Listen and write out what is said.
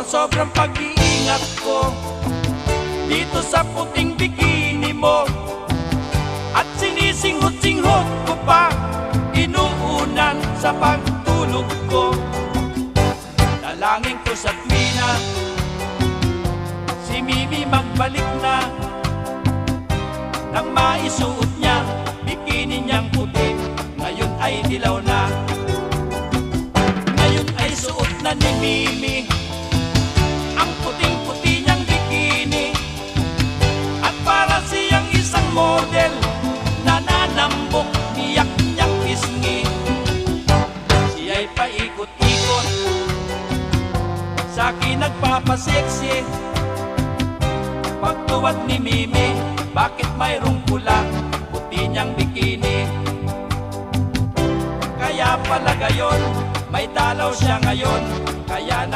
sobrang pag-iingat ko dito sa puting bikini mo. At sinisinghot-singhot ko pa, inuunan sa pagtulog ko. Dalangin ko sa tuwina, si Mimi magbalik na, nang maisuot niya, bikini niyang puti, ngayon ay dilaw na. Ngayon ay suot na ni Mimi ang puting-puti niyang bikini. At para siyang isang model, nananambok, tiyak niyang pisngi. Siya'y paikot-ikot, sa'kin nagpapaseksi. Pagtuwad ni Mimi, bakit mayroong pula, puti niyang bikini? Kaya pala gayon, may dalaw siya ngayon, kaya